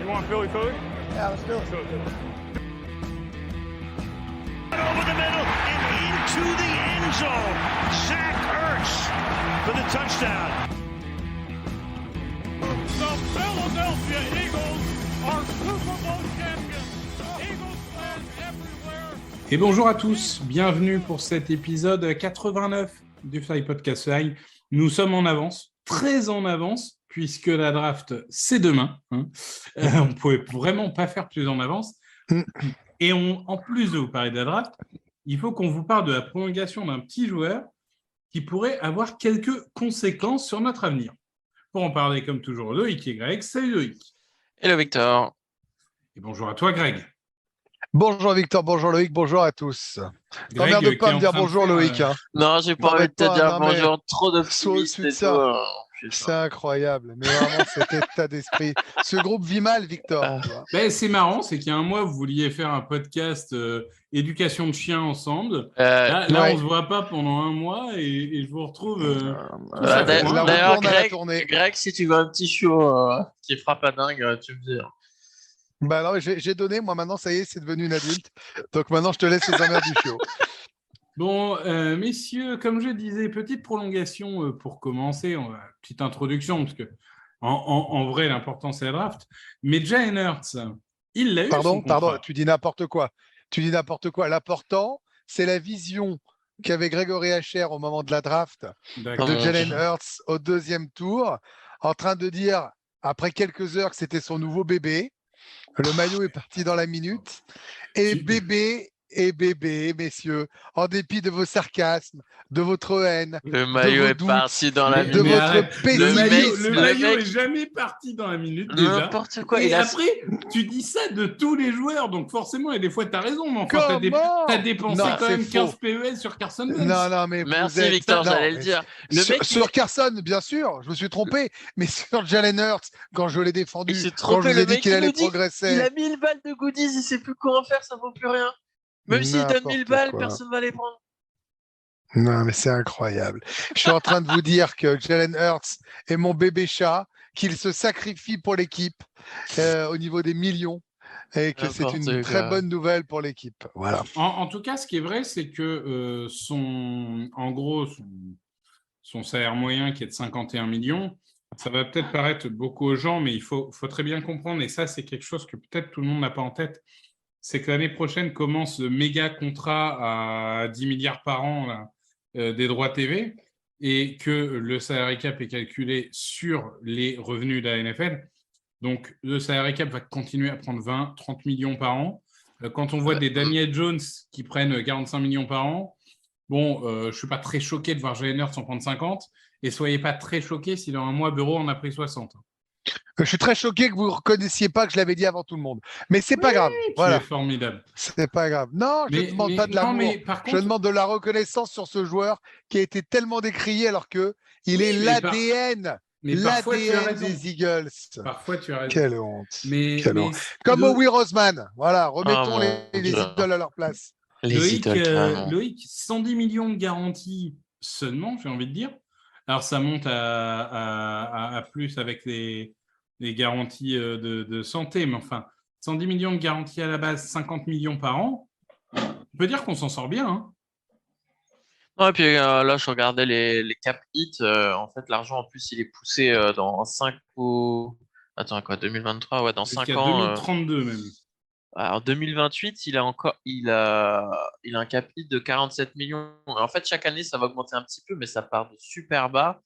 want Philly? Yeah, let's do it. Over the middle and into the end zone. Zach Ertz for the touchdown. The Philadelphia Eagles are Super Bowl champions. Eagles fans everywhere. Et bonjour à tous, bienvenue pour cet épisode 89 du Fly Podcast Live. Nous sommes en avance, très en avance, puisque la draft, c'est demain. On ne pouvait vraiment pas faire plus en avance. Et en plus de vous parler de la draft, il faut qu'on vous parle de la prolongation d'un petit joueur qui pourrait avoir quelques conséquences sur notre avenir. Pour en parler, comme toujours, Loïc et Greg. Salut Loïc. Hello Victor. Et bonjour à toi Greg. Bonjour Victor, bonjour Loïc, bonjour à tous. T'emmerdes pas à me dire bonjour Loïc. Hein. Non, j'ai pas envie de te dire bonjour, trop de c'est ça. C'est incroyable, mais vraiment cet état d'esprit. Ce groupe vit mal, Victor. Ben, c'est marrant, c'est qu'il y a un mois, vous vouliez faire un podcast éducation de chiens ensemble. Là, ouais. on se voit pas pendant un mois et je vous retrouve. D'ailleurs, Greg, si tu veux un petit show qui fera pas dingue, tu me dis. Bah non, j'ai donné, moi maintenant, ça y est, c'est devenu une adulte. Donc maintenant, je te laisse les emmerdes du show. Bon, messieurs, comme je disais, petite prolongation pour commencer, petite introduction, parce que en vrai, l'important, c'est la draft. Mais Jalen Hurts, il l'a eu. Pardon, tu dis n'importe quoi. L'important, c'est la vision qu'avait Grégory Hacher au moment de la draft de Jalen Hurts au deuxième tour, en train de dire, après quelques heures, que c'était son nouveau bébé. Le maillot est parti dans la minute. Et bébé, messieurs, en dépit de vos sarcasmes, de votre haine, le maillot est parti dans la minute. De votre pessimisme. Le maillot est jamais parti dans la minute déjà. N'importe quoi. Et après, tu dis ça de tous les joueurs, donc forcément, et des fois, tu as raison, mais enfin, t'as dépensé quand même 15 PES sur Carson Wentz. Non, mais merci Victor, j'allais le dire. Sur Carson, bien sûr, je me suis trompé, mais sur Jalen Hurts, quand je l'ai défendu, quand je vous ai dit qu'il allait progresser. Il a 1000 balles de goodies, il sait plus quoi en faire, ça vaut plus rien. Même s'il donne 1000 balles, personne ne va les prendre. Non, mais c'est incroyable. Je suis en train de vous dire que Jalen Hurts est mon bébé chat, qu'il se sacrifie pour l'équipe au niveau des millions et que c'est une très bonne nouvelle pour l'équipe. Voilà. En tout cas, ce qui est vrai, c'est que son salaire moyen qui est de 51 millions, ça va peut-être paraître beaucoup aux gens, mais il faut très bien comprendre, et ça, c'est quelque chose que peut-être tout le monde n'a pas en tête, c'est que l'année prochaine commence le méga contrat à 10 milliards par an là, des droits TV et que le salary cap est calculé sur les revenus de la NFL. Donc, le salary cap va continuer à prendre 20-30 millions par an. Quand on voit des Daniel Jones qui prennent 45 millions par an, bon, je ne suis pas très choqué de voir Jalen Hurts en prendre 50 et soyez pas très choqués si dans un mois, Bureau en a pris 60. Je suis très choqué que vous ne reconnaissiez pas que je l'avais dit avant tout le monde. Mais c'est pas grave. Voilà. C'est formidable. C'est pas grave. Non, je ne demande pas de l'amour. Je demande de la reconnaissance sur ce joueur qui a été tellement décrié alors qu'il est l'ADN. L'ADN des Eagles. Parfois, tu as raison. Quelle honte. Comme Howie Roseman. Voilà, remettons les idoles à leur place. Loïc, 110 millions de garanties seulement, j'ai envie de dire. Alors, ça monte à plus avec les garanties de santé, mais enfin, 110 millions de garanties à la base, 50 millions par an, on peut dire qu'on s'en sort bien. Hein. Ouais, et puis là, je regardais les cap hits. En fait, l'argent, en plus, il est poussé dans 5 ou... Attends, quoi, 2023, ouais, dans 5 ans. 2032 même. Alors, 2028, il a un cap hit de 47 millions. En fait, chaque année, ça va augmenter un petit peu, mais ça part de super bas.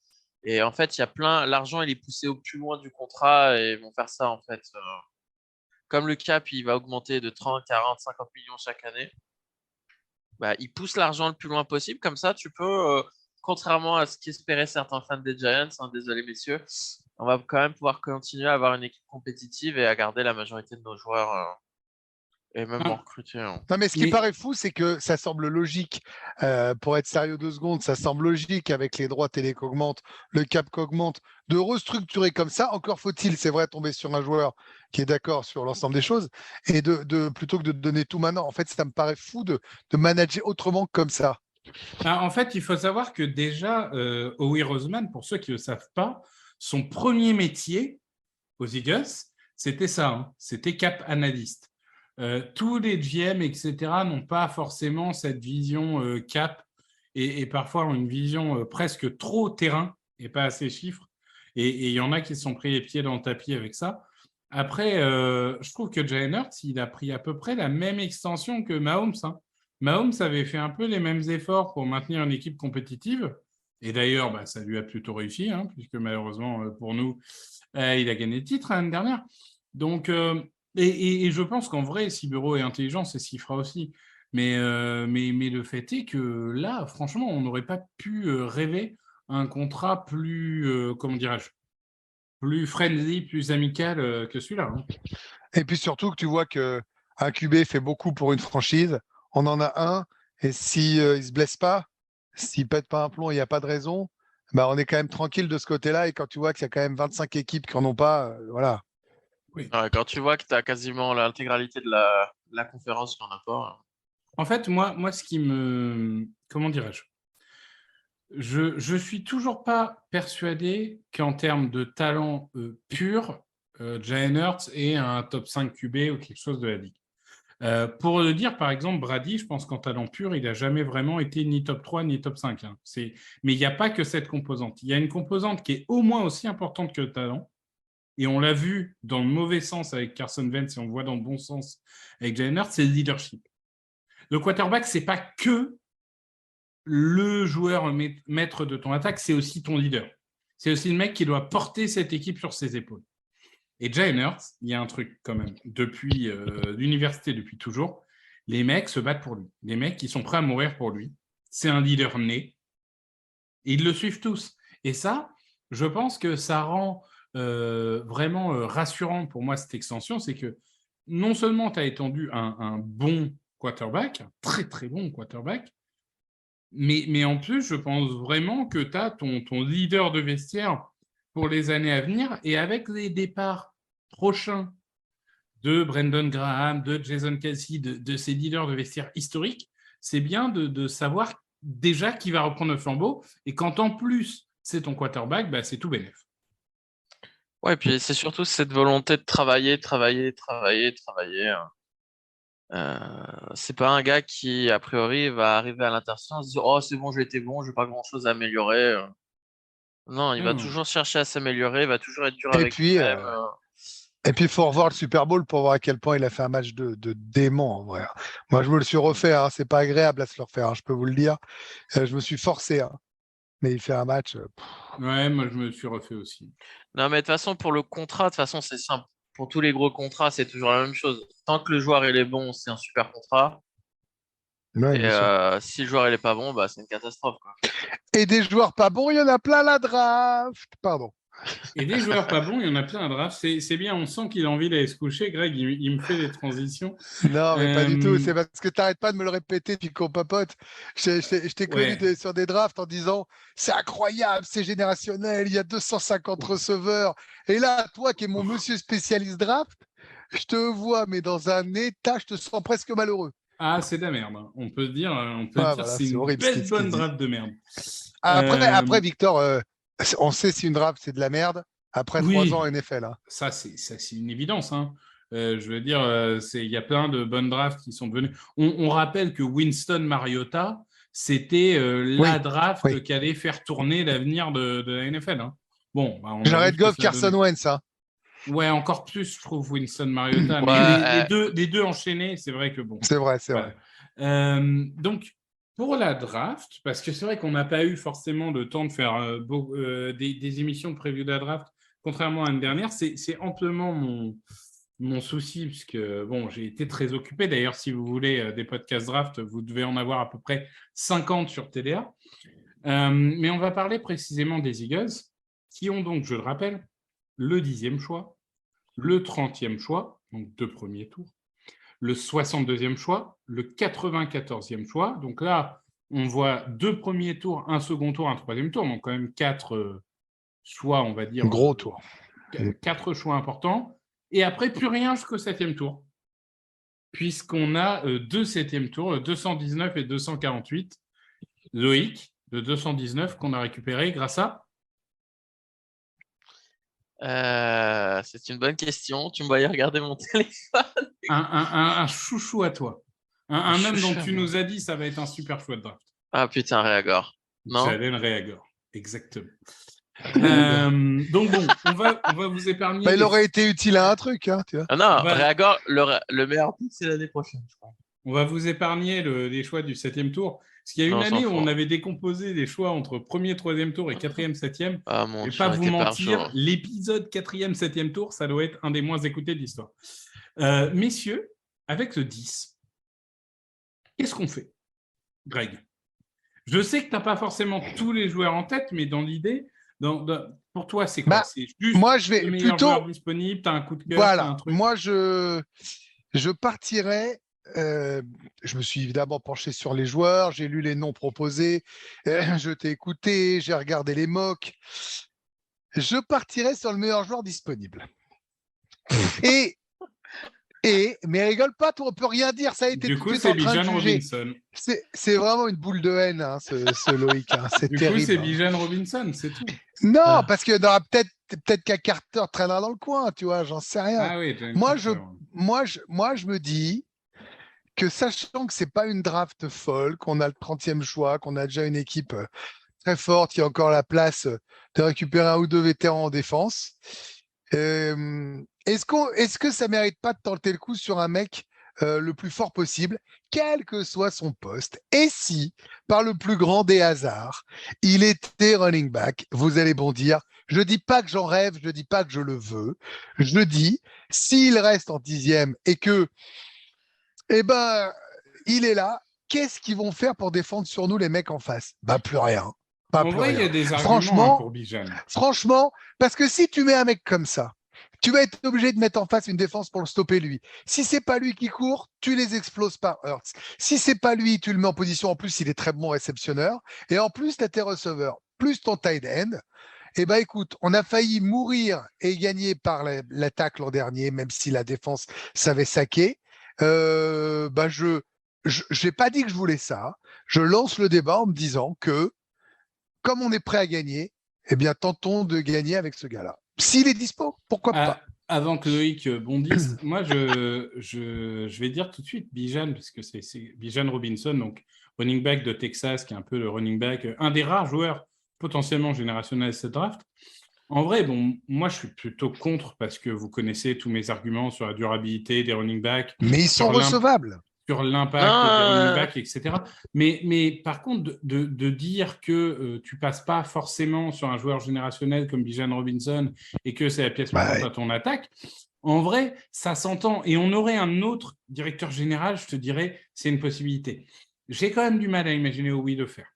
Et en fait, l'argent, il est poussé au plus loin du contrat et ils vont faire ça, en fait. Comme le cap, il va augmenter de 30, 40, 50 millions chaque année. Bah, ils poussent l'argent le plus loin possible. Comme ça, tu peux, contrairement à ce qu'espéraient certains fans des Giants, désolé messieurs, on va quand même pouvoir continuer à avoir une équipe compétitive et à garder la majorité de nos joueurs et même en recruter. Non, mais ce qui paraît fou, c'est que ça semble logique. Pour être sérieux 2 secondes, ça semble logique avec les droits télé qu'augmentent, le cap qu'augmente, de restructurer comme ça. Encore faut-il, c'est vrai, tomber sur un joueur qui est d'accord sur l'ensemble des choses et plutôt que de donner tout maintenant. En fait, ça me paraît fou de manager autrement comme ça. En fait, il faut savoir que déjà, Howie Roseman, pour ceux qui ne le savent pas, son premier métier aux Eagles, c'était ça, hein, c'était cap analyste. Tous les GM, etc., n'ont pas forcément cette vision cap et parfois ont une vision presque trop terrain et pas assez chiffres. Et il y en a qui se sont pris les pieds dans le tapis avec ça. Après, je trouve que Jalen Hurts, il a pris à peu près la même extension que Mahomes. Hein. Mahomes avait fait un peu les mêmes efforts pour maintenir une équipe compétitive. Et d'ailleurs, ça lui a plutôt réussi, hein, puisque malheureusement, pour nous, il a gagné le titre l'année dernière. Donc, et je pense qu'en vrai, si Burrow est intelligent, c'est ce qu'il fera aussi. Mais le fait est que là, franchement, on n'aurait pas pu rêver un contrat plus, comment dirais-je, plus friendly, plus amical que celui-là. Hein. Et puis surtout que tu vois qu'un QB fait beaucoup pour une franchise. On en a un, et si il se blesse pas, s'il pète pas un plomb, il n'y a pas de raison, on est quand même tranquille de ce côté-là. Et quand tu vois qu'il y a quand même 25 équipes qui n'en ont pas, voilà. Ouais, quand tu vois que tu as quasiment l'intégralité de la conférence qui n'en a pas. En fait, moi, ce qui me... Comment dirais-je ? Je suis toujours pas persuadé qu'en termes de talent pur, Jalen Hurts est un top 5 QB ou quelque chose de la ligue. Pour le dire, par exemple, Brady, je pense qu'en talent pur, il n'a jamais vraiment été ni top 3 ni top 5. Hein. Mais il n'y a pas que cette composante. Il y a une composante qui est au moins aussi importante que le talent. Et on l'a vu dans le mauvais sens avec Carson Wentz et on le voit dans le bon sens avec Jalen Hurts, c'est le leadership. Le quarterback, ce n'est pas que le joueur maître de ton attaque, c'est aussi ton leader. C'est aussi le mec qui doit porter cette équipe sur ses épaules. Et Jalen Hurts, il y a un truc quand même, depuis l'université, depuis toujours, les mecs se battent pour lui. Les mecs, ils sont prêts à mourir pour lui. C'est un leader né. Et ils le suivent tous. Et ça, je pense que ça rend vraiment rassurant pour moi cette extension, c'est que non seulement tu as étendu un bon quarterback, un très très bon quarterback, mais en plus, je pense vraiment que tu as ton leader de vestiaire pour les années à venir. Et avec les départs prochains de Brendan Graham, de Jason Kelsey, de ces leaders de vestiaire historiques, c'est bien de savoir déjà qui va reprendre le flambeau. Et quand en plus, c'est ton quarterback, c'est tout bénef. Ouais, puis c'est surtout cette volonté de travailler. C'est pas un gars qui, a priori, va arriver à l'intersaison et se dire « Oh, c'est bon, j'ai été bon, j'ai pas grand-chose à améliorer. » Non, il va toujours chercher à s'améliorer, il va toujours être dur avec lui-même. Et puis, il faut revoir le Super Bowl pour voir à quel point il a fait un match de dément, en vrai. Moi, je me le suis refait, hein. C'est pas agréable à se le refaire, hein, je peux vous le dire. Je me suis forcé, hein. Mais il fait un match... Ouais, moi, je me le suis refait aussi. Non, mais de toute façon, pour le contrat, de toute façon, c'est simple. Pour tous les gros contrats, c'est toujours la même chose. Tant que le joueur il est bon, c'est un super contrat. Ouais, et si le joueur il est pas bon, c'est une catastrophe. Quoi. Et des joueurs pas bons, il y en a plein à la draft. Pardon. Et des joueurs pas bons, il y en a plein à draft. C'est bien, on sent qu'il a envie d'aller se coucher. Greg, il me fait des transitions. Non, mais pas du tout. C'est parce que tu n'arrêtes pas de me le répéter depuis qu'on papote. Je t'ai connu sur des drafts en disant c'est incroyable, c'est générationnel, il y a 250 receveurs. Et là, toi qui es mon monsieur spécialiste draft, je te vois, mais dans un état, je te sens presque malheureux. Ah, c'est de la merde. On peut dire, c'est une horrible, belle bonne draft de merde. Après Victor, on sait si une draft c'est de la merde après 3 ans NFL. Hein. Ça, c'est une évidence. Hein. Je veux dire, il y a plein de bonnes drafts qui sont devenues. On rappelle que Winston Mariota, c'était la draft qui allait faire tourner l'avenir de la NFL. Hein. Bon, Jared Goff, Carson Wentz. Hein. Ouais, encore plus, je trouve, Winston Mariota. Mais les deux enchaînés, c'est vrai que bon. C'est vrai. Donc, pour la draft, parce que c'est vrai qu'on n'a pas eu forcément le temps de faire des émissions de preview de la draft, contrairement à l'année dernière, c'est amplement mon souci, puisque bon, j'ai été très occupé. D'ailleurs, si vous voulez des podcasts draft, vous devez en avoir à peu près 50 sur TDA. Mais on va parler précisément des Eagles, qui ont donc, je le rappelle, le 10e choix, le 30e choix, donc 2 premiers tours, le 62e choix, le 94e choix. Donc là, on voit 2 premiers tours, un second tour, un 3e tour, donc quand même 4 choix, on va dire. Gros tour. 4 choix importants. Et après, plus rien jusqu'au 7e tour, puisqu'on a 2 7e tours, le 219 et 248. Loïc, le 219 qu'on a récupéré grâce à C'est une bonne question. Tu me voyais regarder mon téléphone. Un chouchou à toi. Un homme dont chouchou. tu nous as dit ça va être un super choix de draft. Ah putain, Réagor. Non. Jalen Reagor, exactement. Donc bon, on va vous épargner. Il aurait été utile à un truc, hein, tu vois. Ah non, Bah- Réagor, le meilleur pick, c'est l'année prochaine, je crois. On va vous épargner les choix du 7e tour. Parce qu'il y a Non, une on s'en année où fout. on avait décomposé les choix entre 1er, 3e tour et 4e, 7e. Ah mon Je Dieu, vais pas on vous était par mentir, jour. l'épisode 4e, 7e tour, ça doit être un des moins écoutés de l'histoire. Messieurs, avec le 10, qu'est-ce qu'on fait, Greg? Je sais que tu n'as pas forcément tous les joueurs en tête, mais dans l'idée, pour toi, c'est quoi? Bah, C'est juste moi, je vais le meilleur plutôt. joueur disponible, tu as un coup de cœur, t'as un Voilà, truc? moi, je partirais. Je me suis évidemment penché sur les joueurs, j'ai lu les noms proposés, je t'ai écouté, j'ai regardé les mocks. Je partirais sur le meilleur joueur disponible. Mais rigole pas, toi, on peut rien dire, ça a été Du tout coup, de suite c'est en train de Bijan juger. Robinson. C'est vraiment une boule de haine, hein, ce Loïc, hein, c'est Du terrible. coup, c'est Bijan Robinson, c'est tout. Non, Ah. parce que peut-être qu'un Carter traînera dans le coin, tu vois, j'en sais rien. Ah oui, Jalen Moi, Carter. moi, je me dis que sachant que c'est pas une draft folle, qu'on a le 30e choix, qu'on a déjà une équipe très forte, qui a encore la place de récupérer un ou deux vétérans en défense, est-ce que ça mérite pas de tenter le coup sur un mec le plus fort possible, quel que soit son poste? Et si, par le plus grand des hasards, il était running back, vous allez bondir. Je dis pas que j'en rêve, je dis pas que je le veux. Je dis, s'il reste en 10e et que eh ben, il est là. Qu'est-ce qu'ils vont faire pour défendre sur nous les mecs en face? Bah, plus rien. Pas En plus vrai, il y rien. a des arguments pour Bijan. Franchement, parce que si tu mets un mec comme ça, tu vas être obligé de mettre en face une défense pour le stopper lui. Si c'est pas lui qui court, tu les exploses pas. Hurts. Si c'est pas lui, tu le mets en position. En plus, il est très bon réceptionneur. Et en plus, tu as tes receveurs, plus ton tight end. Eh ben, écoute, on a failli mourir et gagner par l'attaque l'an dernier, même si la défense savait saquer. Bah je n'ai pas dit que je voulais ça. Je lance le débat en me disant que, comme on est prêt à gagner, eh bien, tentons de gagner avec ce gars-là. S'il est dispo, pourquoi pas? Avant que Loïc bondisse, moi, je vais dire tout de suite Bijan, parce que c'est Bijan Robinson, donc running back de Texas, qui est un peu le running back, un des rares joueurs potentiellement générationnels de cette draft. En vrai, bon, moi, je suis plutôt contre, parce que vous connaissez tous mes arguments sur la durabilité des running backs. Mais ils sont recevables. Sur l'impact des running backs, etc. Mais par contre, de dire que tu passes pas forcément sur un joueur générationnel comme Bijan Robinson et que c'est la pièce maîtresse à ton attaque, en vrai, ça s'entend. Et on aurait un autre directeur général, je te dirais, c'est une possibilité. J'ai quand même du mal à imaginer Howie le faire.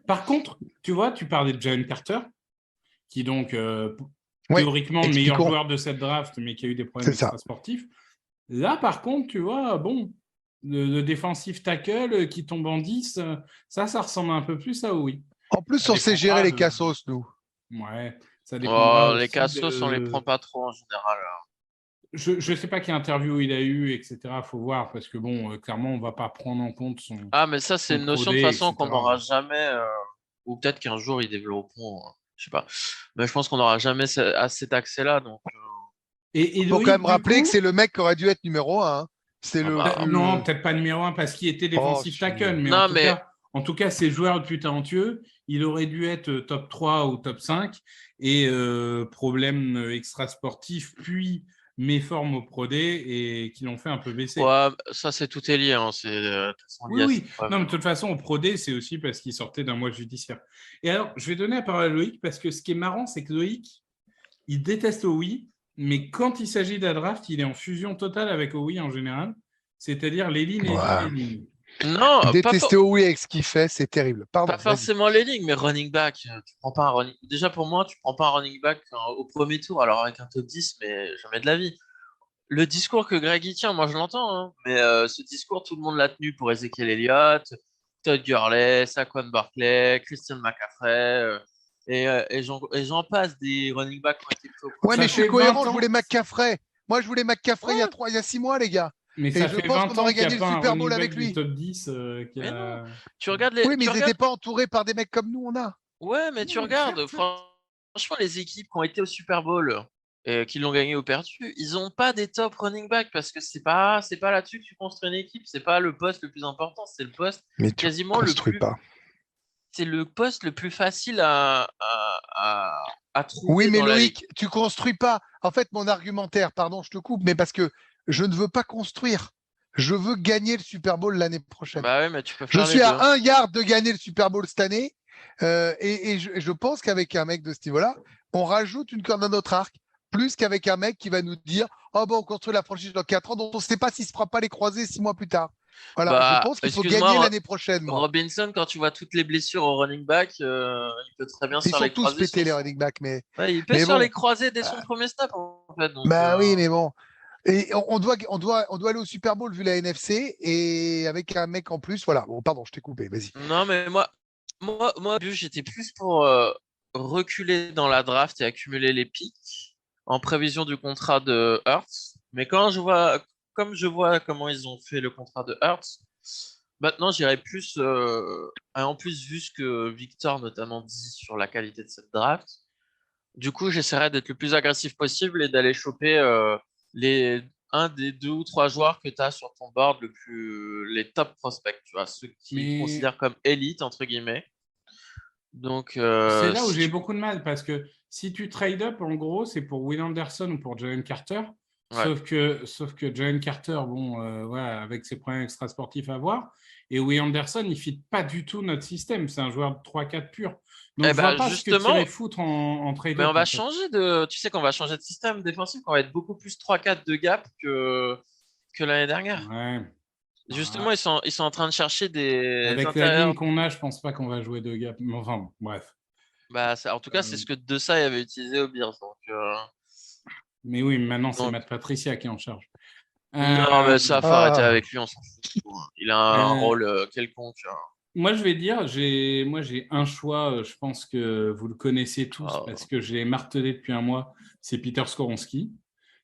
Par contre, tu vois, tu parlais de Jalen Carter, qui donc théoriquement le meilleur joueur de cette draft, mais qui a eu des problèmes extrasportifs. Là, par contre, tu vois, bon, le défensif tackle qui tombe en 10, ça ressemble un peu plus à oui. En plus, on sait gérer les cassos, nous. Ouais, ça dépend. Les cassos, on les prend pas trop en général. Je ne sais pas quelle interview il a eu, etc. Il faut voir, parce que bon, clairement, on ne va pas prendre en compte son. Ah, mais ça, c'est une notion de toute façon qu'on n'aura jamais, ou peut-être qu'un jour ils développeront, je sais pas. Mais je pense qu'on n'aura jamais cet accès-là. Donc, il faut quand même rappeler que c'est le mec qui aurait dû être numéro 1. Non, peut-être pas numéro 1 parce qu'il était défensif tackle, mais, en tout cas, c'est le joueur le plus talentueux. Il aurait dû être top 3 ou top 5 et problème extra-sportif, puis méforme au Pro D et qui l'ont fait un peu baisser. Ouais, ça, c'est tout est lié. Hein. Oui. Non, mais de toute façon, au Pro D, c'est aussi parce qu'il sortait d'un mois judiciaire. Et alors, je vais donner la parole à Loïc parce que ce qui est marrant, c'est que Loïc, il déteste Howie. Mais quand il s'agit de la draft, il est en fusion totale avec Howie en général. C'est-à-dire les lignes et les lignes. Non, détester Howie avec ce qu'il fait, c'est terrible. Pardon, pas forcément les lignes, mais running back. Tu prends pas un running. Déjà pour moi, tu prends pas un running back au premier tour, alors avec un top 10, mais jamais de la vie. Le discours que Greg y tient, moi je l'entends, hein, mais ce discours, tout le monde l'a tenu pour Ezekiel Elliott, Todd Gurley, Saquon Barkley, Christian McCaffrey. Et j'en passe des running backs qui ont été pris au Ouais, mais je suis cohérent, je voulais McCaffrey. Moi, je voulais McCaffrey il y a 6 mois, les gars. Mais ça fait 20 ans qu'il n'y a pas un running back avec lui. du top 10 tu regardes les... Oui, mais ils n'étaient pas entourés par des mecs comme nous, on a. Ouais, mais tu regardes, franchement, les équipes qui ont été au Super Bowl et qui l'ont gagné ou perdu, ils n'ont pas des top running back parce que c'est pas là-dessus que tu construis une équipe. C'est pas le poste le plus important, c'est le poste Mais tu quasiment le construis plus. pas. C'est le poste le plus facile à trouver Oui, mais dans la ligue. Loïc, tu construis pas. En fait, mon argumentaire, pardon, je te coupe, mais parce que je ne veux pas construire. Je veux gagner le Super Bowl l'année prochaine. Bah ouais, mais tu peux Je faire les suis deux. à 1 yard de gagner le Super Bowl cette année. Et je pense qu'avec un mec de ce niveau-là, on rajoute une corde à notre arc, plus qu'avec un mec qui va nous dire oh bon, on construit la franchise dans 4 ans, dont on ne sait pas s'il ne se fera pas les croiser 6 mois plus tard. Voilà, je Bah, pense qu'il faut excuse-moi, gagner l'année prochaine, moi. Robinson, quand tu vois toutes les blessures au running back, il peut très bien se Ils faire sont les tous croisés. pétés, les running backs, mais Ouais, il peut mais se faire bon. les croisés dès son premier snap, en fait. Donc, Bah oui, mais bon. Et on doit aller au Super Bowl vu la NFC et avec un mec en plus. Voilà. Bon, pardon, je t'ai coupé. Vas-y. Non, mais moi, j'étais plus pour reculer dans la draft et accumuler les picks en prévision du contrat de Hurts. Mais comme je vois comment ils ont fait le contrat de Hurts, maintenant j'irais plus. En plus, vu ce que Victor notamment dit sur la qualité de cette draft, du coup, j'essaierai d'être le plus agressif possible et d'aller choper un des 2 ou 3 joueurs que tu as sur ton board, les top prospects, tu vois, ceux qui considèrent comme élite, entre guillemets. Donc, c'est là où si j'ai tu- beaucoup de mal parce que si tu trade up, en gros, c'est pour Will Anderson ou pour Jalen Carter. Ouais. Sauf que Jalen Carter, bon, voilà, avec ses problèmes extrasportifs à voir. Et Will Anderson, il ne fit pas du tout notre système. C'est un joueur de 3-4 pur. Donc, Eh je vois ben, pas ce que tu justement, irais foutre en trade mais up. on va en fait. tu sais qu'on va changer de système défensif, qu'on va être beaucoup plus 3-4 de gap que l'année dernière. Ouais. Justement, ils sont en train de chercher des Avec la intérieurs. ligne qu'on a, je pense pas qu'on va jouer de gap. Mais enfin, bon, bref. Bah, en tout cas, c'est ce que Desai avait utilisé au Bears. Mais oui, maintenant, c'est Donc, Matt Patricia qui est en charge. non, mais ça, faut arrêter Ah. avec lui, on s'en fout. Il a un rôle quelconque. Moi, je vais dire, j'ai un choix, je pense que vous le connaissez tous parce que je l'ai martelé depuis un mois, c'est Peter Skoronski,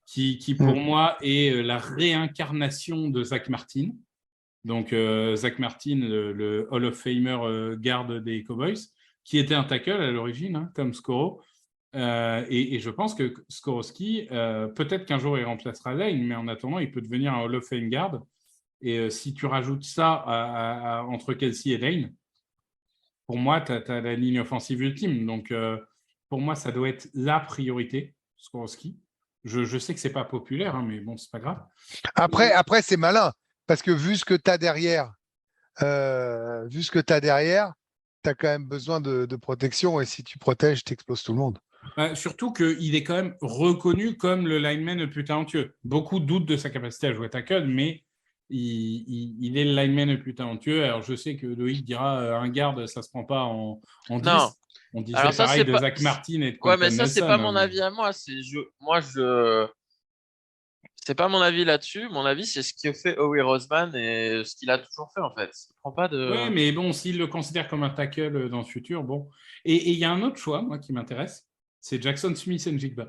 qui pour moi est la réincarnation de Zach Martin. Donc, Zach Martin, le Hall of Famer garde des Cowboys, qui était un tackle à l'origine, hein, comme Skoro. Et je pense que Skoronski, peut-être qu'un jour il remplacera Lane, mais en attendant, il peut devenir un Hall of Fame guard. Et si tu rajoutes ça entre Kelsey et Lane, pour moi, tu as la ligne offensive ultime. Donc, pour moi, ça doit être la priorité, Skoronski. Je sais que ce n'est pas populaire, hein, mais bon, ce n'est pas grave. Après c'est malin. Parce que vu ce que tu as derrière, tu as quand même besoin de protection. Et si tu protèges, tu exploses tout le monde. Surtout qu'il est quand même reconnu comme le lineman le plus talentueux. Beaucoup doutent de sa capacité à jouer tackle, mais il est le lineman le plus talentueux. Alors, je sais que Loïc dira un garde, ça ne se prend pas en 10. Non. On disait Alors ça, pareil de pas... Zach Martin et de Ouais, Quentin mais ça, c'est Nelson, pas mon hein, avis à moi. C'est pas mon avis là-dessus. Mon avis, c'est ce que fait Howie Roseman et ce qu'il a toujours fait, en fait. Il prend pas de... Ouais, mais bon, s'il le considère comme un tackle dans le futur, bon. Et il y a un autre choix, moi, qui m'intéresse, c'est Jackson Smith-Njigba.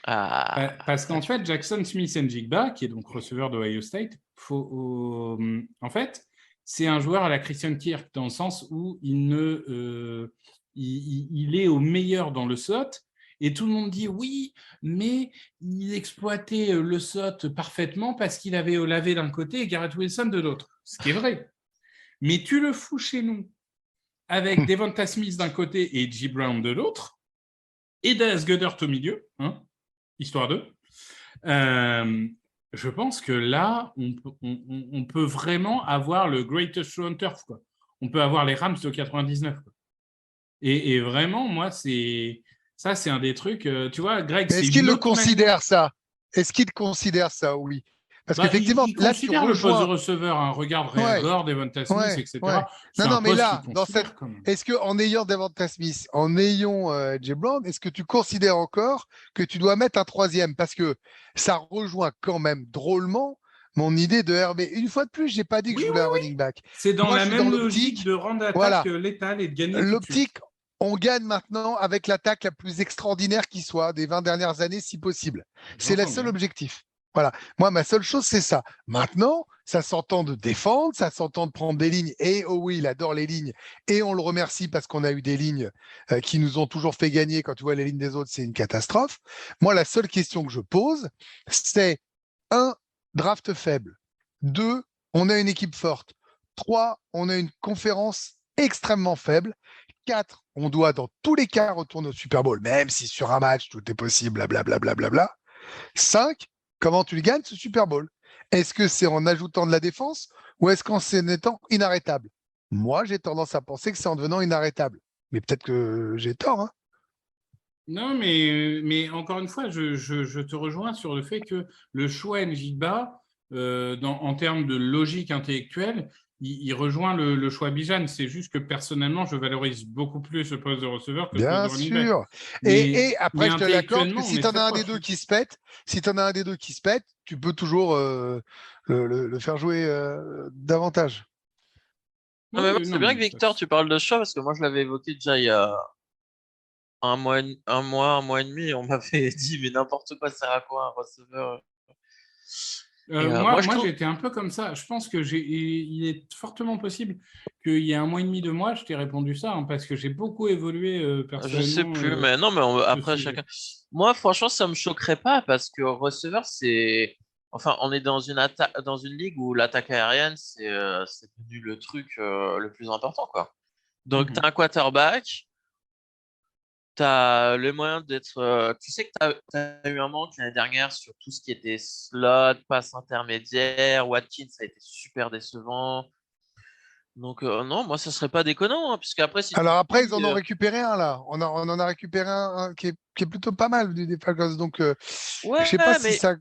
Parce qu'en fait, Jackson Smith-Njigba, qui est donc receveur d'Ohio State, en fait, c'est un joueur à la Christian Kirk, dans le sens où il est au meilleur dans le slot, et tout le monde dit oui, mais il exploitait le slot parfaitement parce qu'il avait Olave d'un côté et Garrett Wilson de l'autre. Ce qui est vrai. Mais tu le fous chez nous avec Devonta Smith d'un côté et J. Brown de l'autre, et Dallas Goedert au milieu, hein, histoire d'eux. Je pense que là, on peut vraiment avoir le greatest show on turf, quoi. On peut avoir les Rams de 99. Quoi. Et vraiment, moi, c'est un des trucs. Tu vois, Greg, est-ce qu'il le considère ça? Est-ce qu'il considère ça? Oui. Parce qu'effectivement, il là, considère le poste de receveur, hein, regarde Ray Gore, Devonta Smith, etc. Ouais. Non, mais là, est-ce qu'en ayant Devonta Smith, en ayant Jay Brown, est-ce que tu considères encore que tu dois mettre un troisième? Parce que ça rejoint quand même drôlement mon idée de RB. Une fois de plus, je n'ai pas dit que je voulais un running back. C'est dans la même logique de rendre l'attaque létale et de gagner. L'optique, on gagne maintenant avec l'attaque la plus extraordinaire qui soit des 20 dernières années, si possible. C'est le seul objectif. Voilà. Moi, ma seule chose, c'est ça. Maintenant, ça s'entend de défendre, ça s'entend de prendre des lignes. Et oh oui, il adore les lignes. Et on le remercie parce qu'on a eu des lignes qui nous ont toujours fait gagner. Quand tu vois les lignes des autres, c'est une catastrophe. Moi, la seule question que je pose, c'est un, draft faible. 2, on a une équipe forte. 3, on a une conférence extrêmement faible. 4, on doit dans tous les cas retourner au Super Bowl, même si sur un match, tout est possible, blablabla. 5, comment tu le gagnes ce Super Bowl? Est-ce que c'est en ajoutant de la défense ou est-ce qu'en étant inarrêtable? Moi, j'ai tendance à penser que c'est en devenant inarrêtable. Mais peut-être que j'ai tort. Hein. Non, mais encore une fois, je te rejoins sur le fait que le choix Njigba, en termes de logique intellectuelle, il rejoint le choix Bijan. C'est juste que personnellement, je valorise beaucoup plus le poste de receveur que le poste Bien de running back. sûr. Mais Et après, je te l'accorde que intellectuellement, si on tu en est as un très des proche. deux qui se pète, tu peux toujours le faire jouer davantage. Non, mais moi, Oui, c'est non, bien mais que Victor, tu parles de choix parce que moi, je l'avais évoqué déjà il y a un mois et demi. Et on m'avait dit, mais n'importe quoi, ça sert à quoi un receveur? Et moi, je moi, trouve. j'étais un peu comme ça. Je pense que il est fortement possible qu'il y ait un mois et demi, 2 mois, je t'ai répondu ça, hein, parce que j'ai beaucoup évolué Je sais personnellement plus, mais non, mais après, dessus. chacun. Moi, franchement, ça me choquerait pas parce que receveur, c'est. Enfin, on est dans dans une ligue où l'attaque aérienne, c'est devenu le truc le plus important, quoi. Donc, tu as un quarterback, tu as le moyen d'être. Tu sais que tu as eu un manque l'année dernière sur tout ce qui était slot, passe intermédiaire. Watkins, ça a été super décevant. Donc, non, moi, ça serait pas déconnant, hein, puisque après, si tu Alors te après, ils dis, en ont récupéré un là. On en a récupéré un qui est plutôt pas mal des Falcons. Donc, je sais pas ouais, si ça.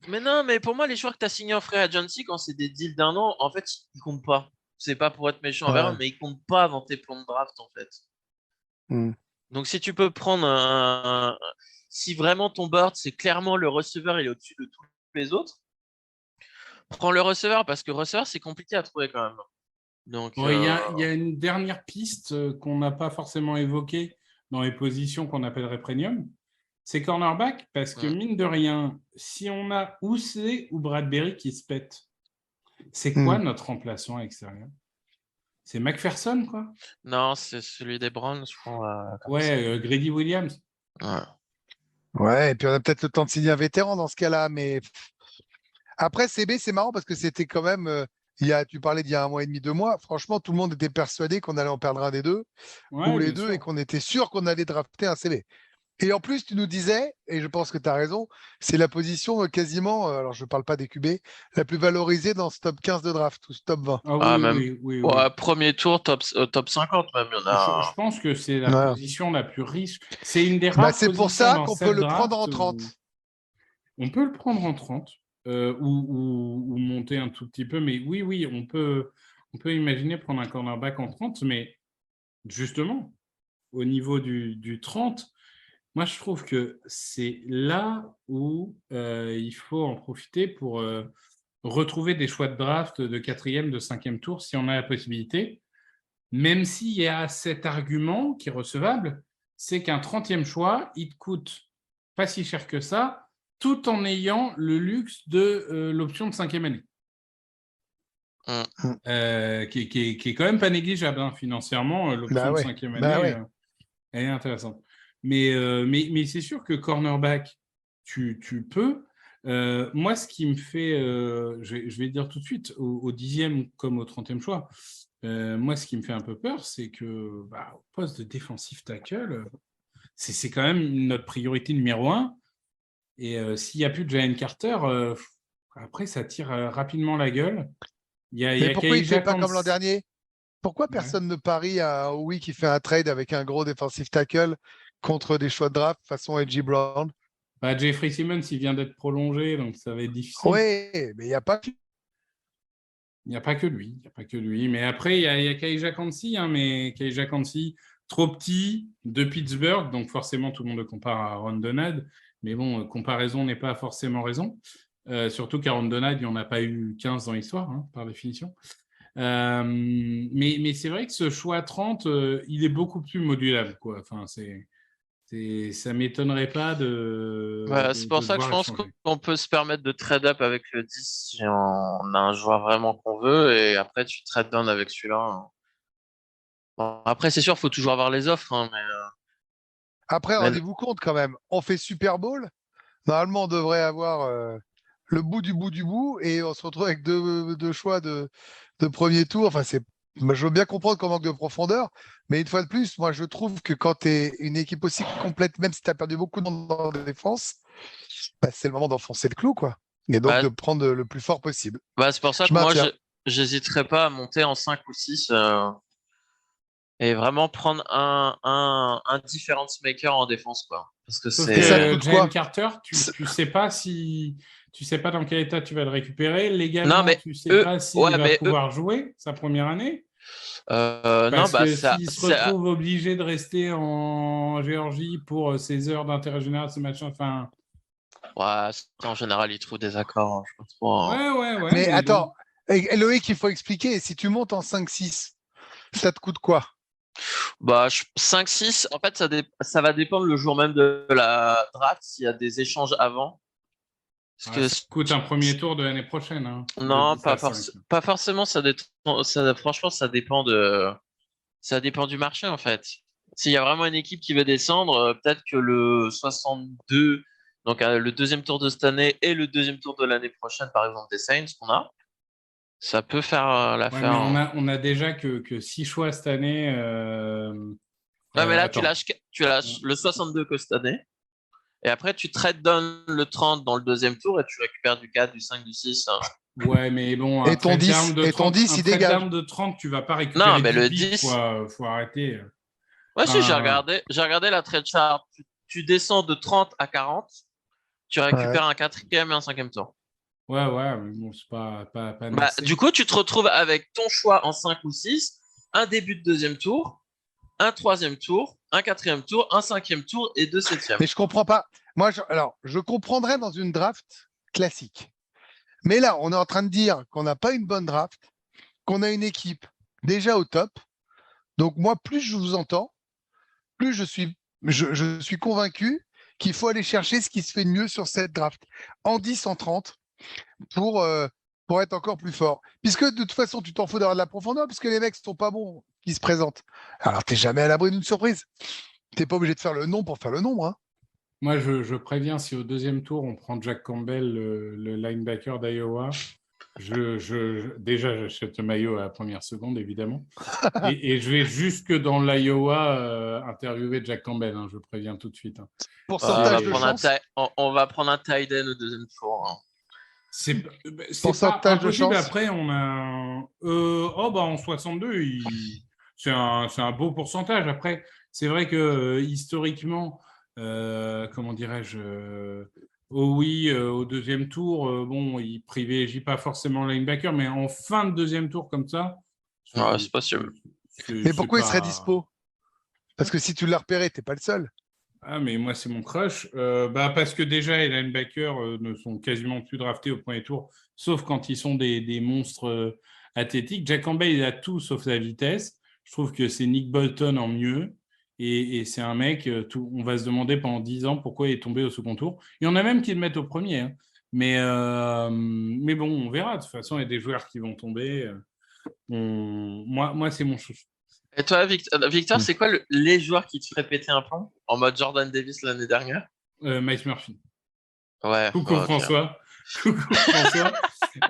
mais non, mais pour moi, les joueurs que tu as signés en free agency, quand c'est des deals d'un an, en fait, ils comptent pas. C'est pas pour être méchant envers eux, Ouais. mais ils comptent pas avant tes plans de draft, en fait. Hmm. Donc, si tu peux prendre si vraiment ton board, c'est clairement le receveur, il est au-dessus de tous les autres, prends le receveur, parce que receveur, c'est compliqué à trouver quand même. Donc, Bon, il y a une dernière piste qu'on n'a pas forcément évoquée dans les positions qu'on appellerait premium, c'est cornerback, parce que mine de rien, si on a Oussé ou Bradbury qui se pètent, c'est quoi notre remplaçant extérieur? C'est McPherson, quoi? non, c'est celui des Browns, je crois. Ouais, Grady Williams. Ouais. Ouais, et puis on a peut-être le temps de signer un vétéran dans ce cas-là. Mais après, CB, c'est marrant parce que c'était quand même. Tu parlais d'il y a un mois et demi, 2 mois. Franchement, tout le monde était persuadé qu'on allait en perdre un des deux ou Ouais, les bien deux et sûr. qu'on était sûr qu'on allait drafter un CB. Et en plus, tu nous disais, et je pense que tu as raison, c'est la position quasiment, alors je ne parle pas des QB, la plus valorisée dans ce top 15 de draft ou ce top 20. Ah Ah, oui, même. oui, oui, Ouais, oui. premier tour, top 50, même, il y en Je a. pense que c'est la Ouais. position la plus riche. C'est une des Bah, rares c'est pour positions ça dans qu'on peut cette le prendre draft en où 30. on peut le prendre en 30 ou monter un tout petit peu. Mais oui, oui, on peut imaginer prendre un cornerback en 30. Mais justement, au niveau du 30, moi, je trouve que c'est là où il faut en profiter pour retrouver des choix de draft de 4e, de 5e tour, si on a la possibilité. Même s'il y a cet argument qui est recevable, c'est qu'un 30e choix, il te coûte pas si cher que ça, tout en ayant le luxe de l'option de 5e année. Qui est quand même pas négligeable hein, financièrement. L'option Bah de ouais. 5e Bah année, ouais. elle est intéressante. Mais c'est sûr que cornerback, tu peux. Moi, ce qui me fait, je vais dire tout de suite, au 10e comme au 30e choix, moi, ce qui me fait un peu peur, c'est que au poste de défensif tackle, c'est quand même notre priorité numéro 1. Et s'il n'y a plus de Jalen Carter, après, ça tire rapidement la gueule. Il y Mais a pourquoi il ne Kaija fait pas comme l'an Kans. dernier? Pourquoi Ouais. personne ne parie à oui qui fait un trade avec un gros défensif tackle contre des choix de draft façon A.J. Brown? Jeffrey Simmons, il vient d'être prolongé, donc ça va être difficile. Oui, mais il n'y a pas. Il n'y a pas que lui. Il n'y a pas que lui. Mais après, il y a Kaija Kansi, hein, mais Kaija Kansi, trop petit, de Pittsburgh, donc forcément, tout le monde le compare à Ron Donald. Mais bon, comparaison n'est pas forcément raison. Surtout qu'à Ron Donald, il n'y en a pas eu 15 dans l'histoire, hein, par définition. Mais c'est vrai que ce choix 30, il est beaucoup plus modulable, quoi. Enfin, c'est Ça m'étonnerait pas de. C'est pour ça que je devoir pense échanger. qu'on peut se permettre de trade up avec le 10 si on a un joueur vraiment qu'on veut et après tu trade down avec celui-là. Bon, après, c'est sûr, il faut toujours avoir les offres, hein, Après, mais rendez-vous compte quand même, on fait Super Bowl. Normalement, on devrait avoir le bout du bout du bout et on se retrouve avec deux choix de premier tour. Enfin, moi, je veux bien comprendre qu'on manque de profondeur, mais une fois de plus, moi, je trouve que quand tu es une équipe aussi complète, même si tu as perdu beaucoup de monde dans la défense, bah, c'est le moment d'enfoncer le clou, quoi. Et donc bah, de prendre le plus fort possible. c'est pour ça Je que moi, maintiens. j'hésiterais pas à monter en 5 ou 6 et vraiment prendre un difference maker en défense, quoi. Parce que Sauf Et ça te c'est. que coûte quoi? Jalen Carter, tu sais pas tu sais pas dans quel état tu vas le récupérer. Non, Légalement, mais tu sais eux, pas s'il ouais, va mais eux, pouvoir jouer sa première année. non, Parce que ça, s'il se retrouve obligé de rester en Géorgie pour ses heures d'intérêt général, ce machin, enfin. ouais, en général, ils trouvent des accords, hein, je pense pas, hein. Ouais, Mais mais donc. attends, Loïc, il faut expliquer, si tu montes en 5-6, ça te coûte quoi? 5-6, en fait, ça va dépendre le jour même de la draft, s'il y a des échanges avant. Parce Ça que coûte un premier tour de l'année prochaine, hein, de non, 10 à 5. pas forcément, franchement, ça dépend du marché, en fait. S'il y a vraiment une équipe qui veut descendre, peut-être que le 62, donc le deuxième tour de cette année et le deuxième tour de l'année prochaine, par exemple, des Saints qu'on a, ça peut faire Ouais, l'affaire, mais hein. on a déjà que 6 choix cette année. Ouais, mais là, Attends. tu lâches le 62 que cette année. Et après, tu trades down le 30 dans le deuxième tour et tu récupères du 4, du 5, du 6, hein. Ouais, mais bon, Et ton 10, un il trade dégage. down de 30, tu vas pas Non, récupérer mais 10 le pics, 10, quoi. Faut arrêter. ouais, si, Enfin, j'ai regardé la trade chart. Tu descends de 30 à 40, tu Ouais. récupères un quatrième et un cinquième tour. ouais, mais bon, c'est pas Du assez. coup, tu te retrouves avec ton choix en 5 ou 6, un début de deuxième tour, un troisième tour, un quatrième tour, un cinquième tour et deux septièmes. Mais je comprends pas. Moi, alors, je comprendrais dans une draft classique. Mais là, on est en train de dire qu'on n'a pas une bonne draft, qu'on a une équipe déjà au top. Donc, moi, plus je vous entends, plus je suis convaincu qu'il faut aller chercher ce qui se fait de mieux sur cette draft. En 10, en 30, pour, euh, pour être encore plus fort. Puisque de toute façon, tu t'en fous d'avoir de la profondeur, puisque les mecs ne sont pas bons qui se présentent. Alors, tu n'es jamais à l'abri d'une surprise. Tu n'es pas obligé de faire le nom pour faire le nombre, hein. Moi, je préviens, si au deuxième tour, on prend Jack Campbell, le linebacker d'Iowa, déjà, j'achète le maillot à la première seconde, évidemment. Et je vais jusque dans l'Iowa interviewer Jack Campbell, hein, je préviens tout de suite, hein. Pourcentage de chance. On va prendre un tight end au deuxième tour, hein. C'est pas Pourcentage de impossible. chance. Après, on a en 62, c'est un beau pourcentage. Après, c'est vrai que historiquement, comment dirais-je, au deuxième tour, bon, il privilégie pas forcément le linebacker, mais en fin de deuxième tour comme ça, Ouais, c'est possible. Mais pourquoi il serait dispo? Parce que si tu l'as repéré, tu n'es pas le seul. Ah, mais moi, c'est mon crush. Parce que déjà, les linebackers ne sont quasiment plus draftés au premier tour, sauf quand ils sont des monstres athlétiques. Jack Campbell, il a tout sauf sa vitesse. Je trouve que c'est Nick Bolton en mieux. Et c'est un mec, on va se demander pendant 10 ans pourquoi il est tombé au second tour. Il y en a même qui le mettent au premier, hein. Mais bon, on verra. De toute façon, il y a des joueurs qui vont tomber. Moi, c'est mon chouchou. Et toi, Victor, c'est quoi les joueurs qui te feraient péter un plomb en mode Jordan Davis l'année dernière? Mike Murphy. Ouais. Coucou Ok. François. Coucou François.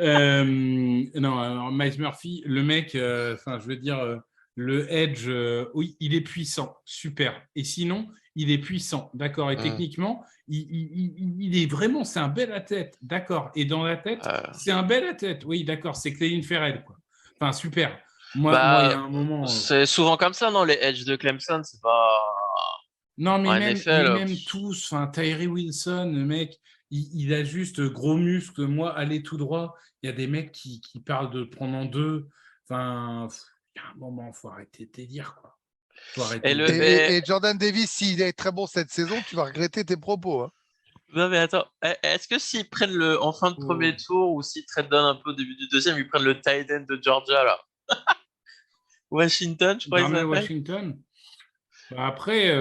Non, alors Mike Murphy, le mec, je veux dire, le edge, oui, il est puissant, super. Et sinon, il est puissant, d'accord. Et techniquement, il est vraiment, c'est un bel athlète, d'accord. Et dans la tête, c'est un bel athlète, oui, d'accord. C'est Clelin Ferrell, quoi. Enfin, super. Moi, il y a un moment. C'est souvent comme ça, non? Les edge de Clemson, c'est pas. Non, mais En même, NFL, tous, Tyree Wilson, le mec, il a juste gros muscles. Moi, aller tout droit, il y a des mecs qui parlent de prendre en deux. Enfin, il y a un moment, il faut arrêter de délire, quoi. Faut arrêter. Et Jordan Davis, s'il est très bon cette saison, tu vas regretter tes propos, hein. Non, mais attends, est-ce que s'ils prennent en fin de premier tour ou s'ils trade down un peu au début du deuxième, ils prennent le tight end de Georgia, là? Washington, je crois qu'ils Darnell s'appelle. Washington. Après,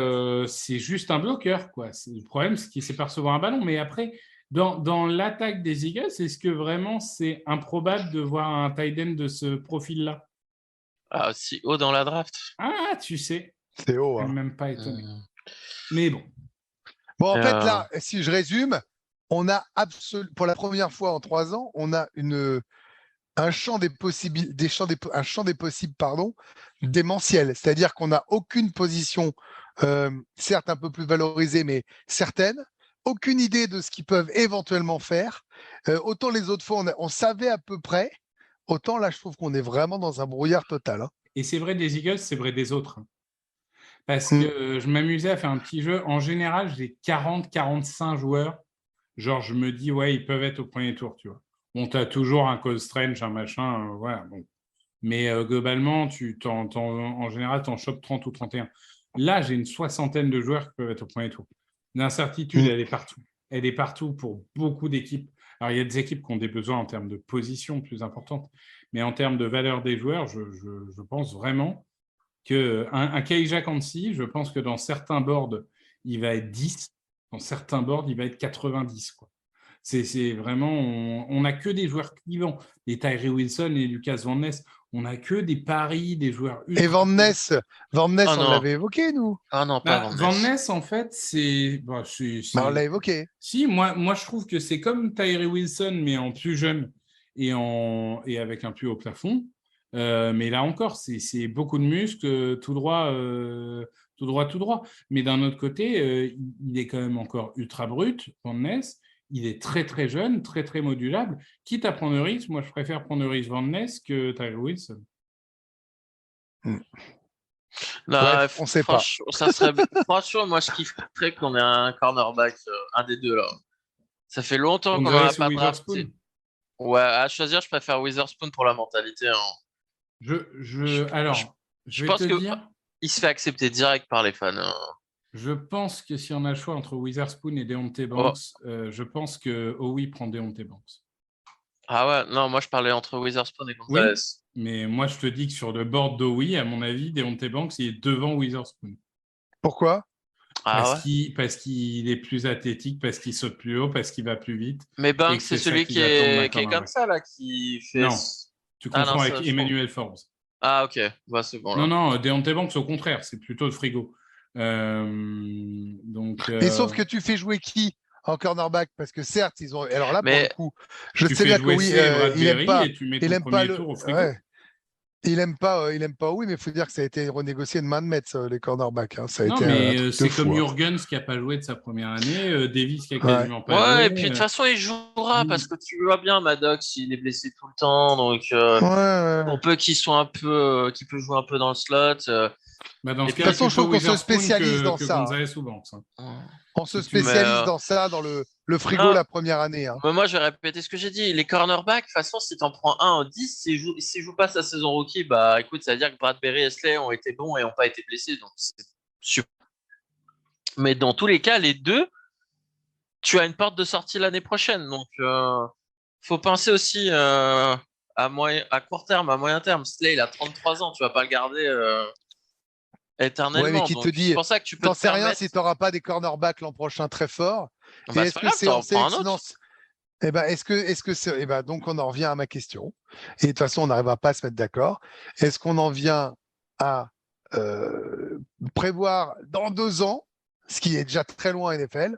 c'est juste un bloqueur, quoi. Le problème, c'est qu'il sait pas recevoir un ballon. Mais après, dans l'attaque des Eagles, est-ce que vraiment c'est improbable de voir un tight end de ce profil-là? Ah, si haut dans la draft. Ah, tu sais, C'est haut. je suis Hein. même pas étonné. Mais bon. Bon, en fait, là, si je résume, on a pour la première fois en 3 ans, on a un champ des possibles, un champ des possibles, pardon, démentiel. C'est-à-dire qu'on n'a aucune position, certes un peu plus valorisée, mais certaine, aucune idée de ce qu'ils peuvent éventuellement faire. Autant les autres fois, on savait à peu près, autant là, je trouve qu'on est vraiment dans un brouillard total. Hein. Et c'est vrai des Eagles, c'est vrai des autres. Hein. Parce que je m'amusais à faire un petit jeu. En général, j'ai 40-45 joueurs. Genre, je me dis, ouais, ils peuvent être au premier tour, tu vois. Bon, tu as toujours un cause strange, un machin, voilà. Bon. Mais globalement, en général, tu en chopes 30 ou 31. Là, j'ai une soixantaine de joueurs qui peuvent être au premier tour. L'incertitude, elle est partout. Elle est partout pour beaucoup d'équipes. Alors, il y a des équipes qui ont des besoins en termes de position plus importantes. Mais en termes de valeur des joueurs, je pense vraiment qu'un Kaija Kansi, je pense que dans certains boards, il va être 10. Dans certains boards, il va être 90. Quoi. C'est vraiment... On n'a que des joueurs clivants. Les Tyree Wilson et Lucas Van Ness, on n'a que des paris, des joueurs... Et Van Ness, on non. l'avait évoqué, nous. Ah non, pas Van Ness, en fait, c'est... On l'a évoqué. Si, moi, je trouve que c'est comme Tyree Wilson, mais en plus jeune et avec un plus haut plafond. Mais là encore, c'est beaucoup de muscles, tout droit. Mais d'un autre côté, il est quand même encore ultra brut, Van Ness. Il est très, très jeune, très, très modulable. Quitte à prendre le risque, moi, je préfère prendre le risque Van Ness que Tyree Wilson. Là, Bref, on sait pas. Ça serait... Franchement, moi, je kifferais qu'on ait un cornerback, un des deux, là. Ça fait longtemps qu'on n'en a pas drafté. Ouais, à choisir, je préfère Witherspoon pour la mentalité. Hein. Je pense qu'il se fait accepter direct par les fans. Hein. Je pense que si on a le choix entre Witherspoon et Deontay Banks, je pense que Howie prend Deontay Banks. Ah ouais, non, moi je parlais entre Witherspoon et Gonzalez. Oui, mais moi je te dis que sur le board d'Howie, à mon avis, Deontay Banks il est devant Witherspoon. Pourquoi? Parce qu'il est plus athlétique, parce qu'il saute plus haut, parce qu'il va plus vite. Mais Banks, c'est celui qui est comme ça, là, qui fait... Non, tu confonds avec Emmanuel Forbes. Ah ok, bah, c'est bon. Là. Non, Deontay Banks, au contraire, c'est plutôt le frigo. Mais sauf que tu fais jouer qui en cornerback? Parce que certes, ils ont... Alors là, pour le coup, je sais bien que oui, il n'aime pas... Il aime pas le... Ouais. Il aime pas, oui, mais il faut dire que ça a été renégocié de main de maître, les cornerbacks. Hein. Ça a été mais c'est comme Jurgens qui n'a pas joué de sa première année, Davis qui a quasiment pas joué. Ouais, et puis de toute façon, il jouera parce que tu vois bien, Maddox, il est blessé tout le temps, donc on peut qu'il soit un peu, qu'il peut jouer un peu dans le slot. Bah dans de toute façon, je trouve qu'on se spécialise dans ça. On se spécialise dans ça, dans le frigo la première année. Hein. Moi, je vais répéter ce que j'ai dit. Les cornerbacks, de toute façon, si tu en prends un en 10, s'il joue pas sa saison rookie, bah écoute, ça veut dire que Bradbury et Slay ont été bons et n'ont pas été blessés. Donc c'est super. Mais dans tous les cas, les deux, tu as une porte de sortie l'année prochaine. Donc faut penser aussi à court terme, à moyen terme. Slay, il a 33 ans, tu vas pas le garder éternellement. Ouais, mais qui te dit, c'est pour ça que tu peux t'en sais rien si tu n'auras pas des cornerbacks l'an prochain très forts. Bah, est-ce que c'est en sélection? Donc on en revient à ma question. Et de toute façon, on n'arrivera pas à se mettre d'accord. Est-ce qu'on en vient à prévoir dans 2 ans, ce qui est déjà très loin en NFL,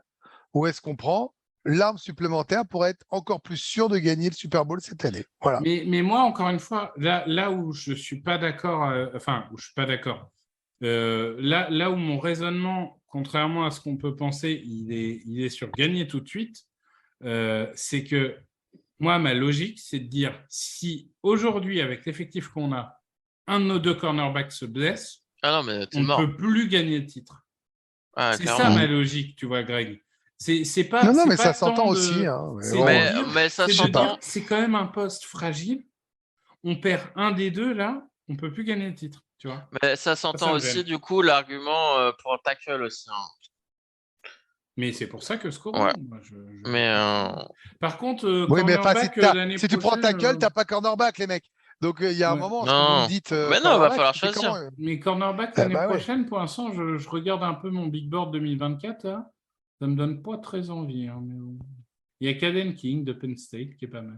ou est-ce qu'on prend l'arme supplémentaire pour être encore plus sûr de gagner le Super Bowl cette année? Voilà. Mais moi, encore une fois, là où je suis pas d'accord, là où mon raisonnement, contrairement à ce qu'on peut penser, il est sur gagner tout de suite, c'est que moi, ma logique, c'est de dire si aujourd'hui, avec l'effectif qu'on a, un de nos deux cornerbacks se blesse, on ne peut plus gagner le titre. C'est ça ma logique, tu vois, Greg. C'est pas. Non, mais ça s'entend aussi. Hein. Mais ça s'entend. C'est quand même un poste fragile. On perd un des deux là, on ne peut plus gagner le titre. Tu vois. Mais ça s'entend aussi, du coup, l'argument pour le tackle aussi. Hein. Mais c'est pour ça que score. Ouais. Mais par contre, oui, mais si tu prends tackle, tu n'as pas cornerback, les mecs. Donc, il y a un Ouais. moment, ce que vous Non. me dites. Mais non, il va cornerback, falloir tu fais choisir. comment, Mais cornerback Ah, l'année bah ouais. prochaine, pour l'instant, je regarde un peu mon big board 2024. Là. Ça me donne pas très envie. Hein, mais bon. Il y a Caden King de Penn State qui est pas mal.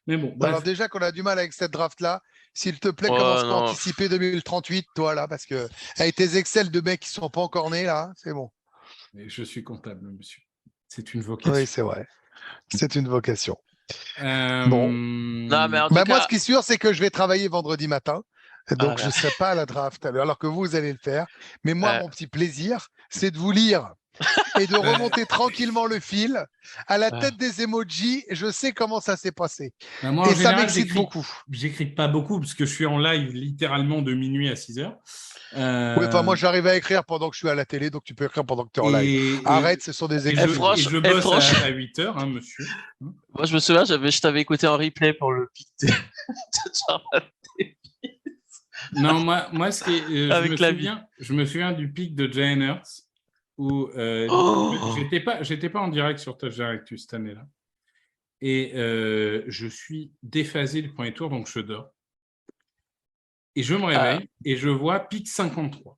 Mais bon, Alors bref. déjà qu'on a du mal avec cette draft-là, s'il te plaît, Ouais, commence pas à non. anticiper 2038, toi, là, parce que avec tes Excel de mecs qui sont pas encore nés, là, c'est bon. Mais je suis comptable, monsieur. C'est une vocation. Oui, c'est vrai. C'est une vocation. Euh, Bon. Non, mais en tout Bah, moi, cas, ce qui est sûr, c'est que je vais travailler vendredi matin. Donc, je ne serai pas à la draft, alors que vous allez le faire. Mais moi, Ouais. mon petit plaisir, c'est de vous lire et de remonter tranquillement le fil à la tête des emojis. Je sais comment ça s'est passé. bah, moi, en Et ça général, m'excite beaucoup. J'écris pas beaucoup parce que je suis en live littéralement de minuit à 6 heures. Oui, enfin, moi, j'arrive à écrire pendant que je suis à la télé, donc tu peux écrire pendant que tu es en live. Arrête, ce sont des et excuses. je bosse à 8 heures, hein, monsieur. moi, je me souviens, je t'avais écouté en replay pour le pic de Jordan Davis. Non, moi ce qui est, Avec la je me souviens du pic de Jalen Hurts où j'étais pas en direct sur Touch Directus cette année-là. Et je suis déphasé le premier tour, donc je dors. Et je me réveille et je vois pic 53.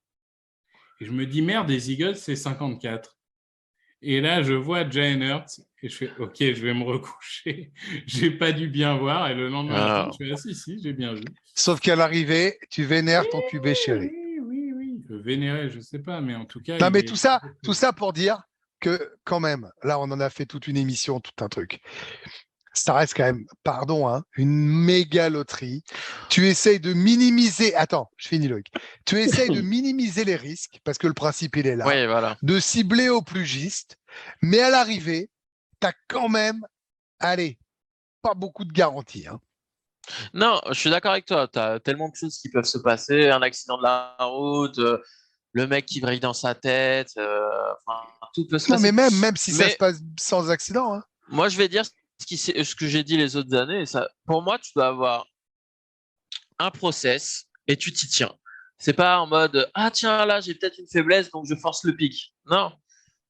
Et je me dis, merde, les Eagles, c'est 54. Et là, je vois Jalen Hurts et je fais, OK, je vais me recoucher. J'ai pas dû bien voir. Et le lendemain matin, je fais, si, j'ai bien vu. Sauf qu'à l'arrivée, tu vénères ton QB chéri. Oui. Vénérer, je sais pas, mais en tout cas. Non, mais tout ça pour dire que, quand même, là, on en a fait toute une émission, tout un truc. Ça reste quand même, pardon, hein, une méga loterie. Tu essayes de minimiser. Attends, je finis, Loïc. Tu essayes de minimiser les risques, parce que le principe, il est là. Oui, voilà. De cibler au plus juste. Mais à l'arrivée, tu as quand même, allez, pas beaucoup de garanties. Hein. Non, je suis d'accord avec toi. Tu as tellement de choses qui peuvent se passer. Un accident de la route, le mec qui vrille dans sa tête. Tout peut se passer. Non, mais même si ça se passe sans accident. Hein. Moi, je vais dire ce que j'ai dit les autres années. Pour moi, tu dois avoir un process et tu t'y tiens. C'est pas en mode ah tiens là j'ai peut-être une faiblesse donc je force le pic. Non,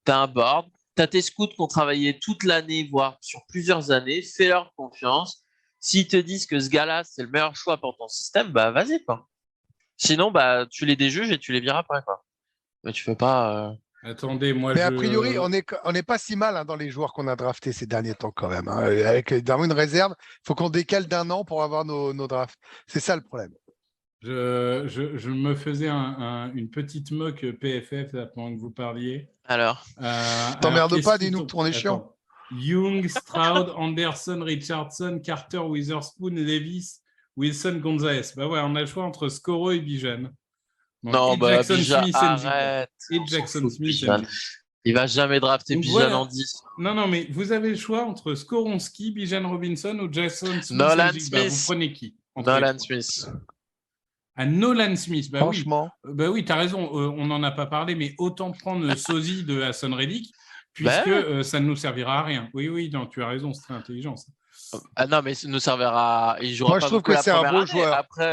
tu as un board, tu as tes scouts qui ont travaillé toute l'année voire sur plusieurs années, fais-leur confiance. S'ils te disent que ce gars-là c'est le meilleur choix pour ton système, bah vas-y quoi. Sinon bah tu les déjuges et tu les vires après quoi. Mais tu fais pas. Attendez, moi mais a priori, on n'est pas si mal hein, dans les joueurs qu'on a draftés ces derniers temps quand même. Hein. Avec une réserve, il faut qu'on décale d'un an pour avoir nos drafts. C'est ça le problème. Je me faisais une petite moque PFF là, pendant que vous parliez. Alors t'emmerdes pas, dis-nous, on est chiant. Young, Stroud, Anderson, Richardson, Carter, Witherspoon, Levis, Wilson, Gonzalez. Bah ouais, on a le choix entre Scoro et Bijan. Donc, non, bah Jackson Bijan, Smith arrête. et Jackson Smith. Il va jamais drafter Bijan voilà. en 10. Non, mais vous avez le choix entre Skoronski, Bijan Robinson ou Jackson Smith. Nolan Smith. Bah, vous prenez qui Nolan Smith. Nolan Smith, bah franchement. Oui, bah oui, tu as raison, on n'en a pas parlé, mais autant prendre Sosie de Hassan Reddick, puisque ça ne nous servira à rien. Oui, non, tu as raison, c'est très intelligent. Ça. Ah non, mais ça nous servira. Il jouera moi, pas je trouve que c'est un beau joueur. Après,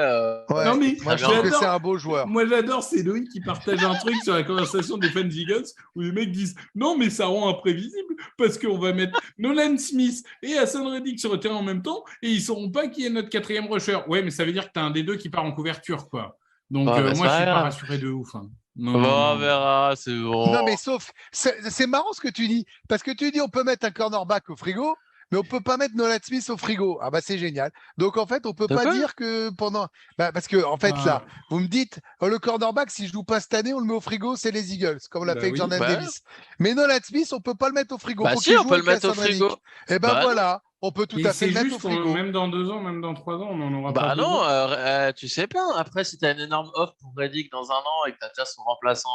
ouais. Non, mais moi, je trouve que c'est un beau joueur. Moi, j'adore, c'est Loïc qui partage un truc sur la conversation des fans Eagles où les mecs disent non, mais ça rend imprévisible parce qu'on va mettre Nolan Smith et Hassan Reddick sur le terrain en même temps et ils ne sauront pas qui est notre quatrième rusher. Ouais, mais ça veut dire que tu as un des deux qui part en couverture, quoi. Donc, moi, je ne suis pas rassuré de ouf. Hein. Non, on verra, c'est bon. Non, mais sauf, c'est marrant ce que tu dis parce que tu dis on peut mettre un cornerback au frigo. Mais on ne peut pas mettre Nolan Smith au frigo. Ah bah c'est génial. Donc en fait, on ne peut pas dire que pendant... Bah, parce que en fait, là, vous me dites, le cornerback, si je joue pas cette année, on le met au frigo, c'est les Eagles, comme on l'a fait avec Jordan Davis. Mais Nolan Smith, on ne peut pas le mettre au frigo. Bah si, on peut le mettre au frigo. Et ben voilà, on peut tout à fait le mettre au frigo. Même dans 2 ans, même dans 3 ans, on n'en aura Bah pas. non, tu sais pas. Après, si tu as une énorme offre pour Reddick dans 1 an et que tu as déjà son remplaçant...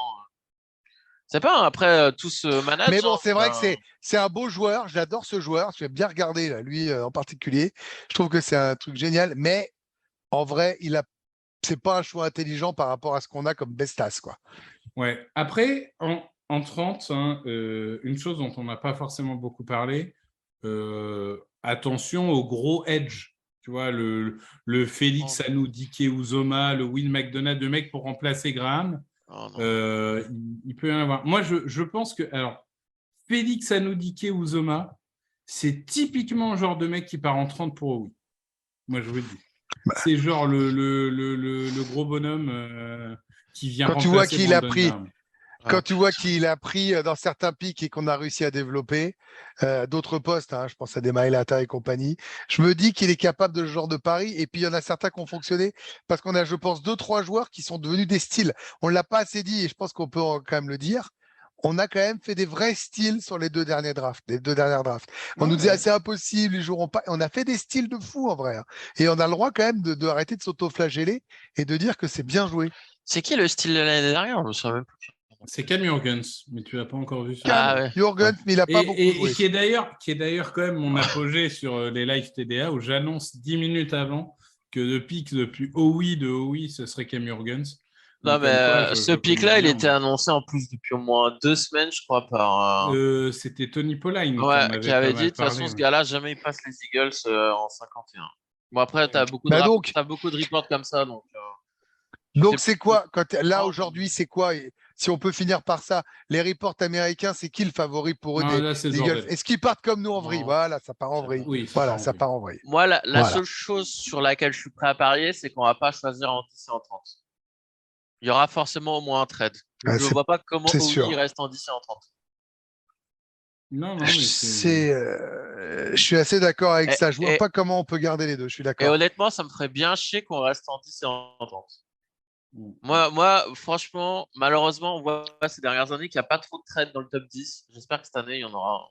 C'est pas après tout ce management. Mais bon, c'est vrai que c'est un beau joueur. J'adore ce joueur. Je vais bien regarder là, lui en particulier. Je trouve que c'est un truc génial. Mais en vrai, c'est pas un choix intelligent par rapport à ce qu'on a comme bestas, quoi. Ouais. Après, en 30, hein, une chose dont on n'a pas forcément beaucoup parlé. Attention au gros edge. Tu vois, le Félix Anudike-Uzomah, le Will McDonough, 2 mecs pour remplacer Graham. Oh il peut y en avoir. Moi, je pense que Félix Anudike-Uzomah, c'est typiquement le genre de mec qui part en 30 pour oui. Moi, je vous le dis. C'est genre le gros bonhomme qui vient Quand tu vois remplacer qui il a Brandon pris, Graham. quand tu vois qu'il a pris dans certains pics et qu'on a réussi à développer d'autres postes, hein, je pense à des Maelata et compagnie, je me dis qu'il est capable de ce genre de pari. Et puis il y en a certains qui ont fonctionné parce qu'on a, je pense, 2-3 joueurs qui sont devenus des styles. On ne l'a pas assez dit et je pense qu'on peut quand même le dire. On a quand même fait des vrais styles sur les deux dernières drafts. On nous disait, Ouais. c'est impossible, ils joueront pas. On a fait des styles de fou en vrai, hein. Et on a le droit quand même de arrêter de s'auto-flageller et de dire que c'est bien joué. C'est qui le style de l'année dernière? Je me souviens même plus. C'est Cam Jurgens, mais tu l'as pas encore vu. Ah ouais. Jurgens, mais il n'a pas beaucoup joué. Et qui est d'ailleurs quand même mon apogée sur les lives TDA où j'annonce 10 minutes avant que le pic le plus OI de OI, ce serait Cam Jurgens. Non, Donc, mais comme quoi, ce je pic-là, connais il bien, était moi. annoncé en plus depuis au moins 2 semaines, je crois, par. C'était Tony Pauline qui en Ouais, avait qui avait pas dit, de mal toute façon, parlé. ce gars-là, jamais il passe les Eagles en 51. Bon, après, Ouais. Bah donc, t'as beaucoup de reports comme ça, donc. Donc c'est quoi là Oh, aujourd'hui, c'est quoi si on peut finir par ça, les reports américains, c'est qui le favori pour eux Non, là, c'est des Eagles? Jordan. Est-ce qu'ils partent comme nous en vrille? Non. Voilà, ça part en vrille. Oui, ça Voilà, part en ça vrille. part en vrille. Moi, la Voilà. seule chose sur laquelle je suis prêt à parier, c'est qu'on va pas choisir en 10 et en 30. Il y aura forcément au moins un trade. Ouais, Je ne vois pas comment c'est OI sûr. reste en 10 et en 30. Non, mais c'est. Je suis assez d'accord avec Et, ça. Je vois et- pas comment on peut garder les deux. Je suis et d'accord. honnêtement, ça me ferait bien chier qu'on reste en 10 et en 30. Mm. Moi, franchement, malheureusement, on voit ces dernières années qu'il n'y a pas trop de trades dans le top 10. J'espère que cette année, il y en aura.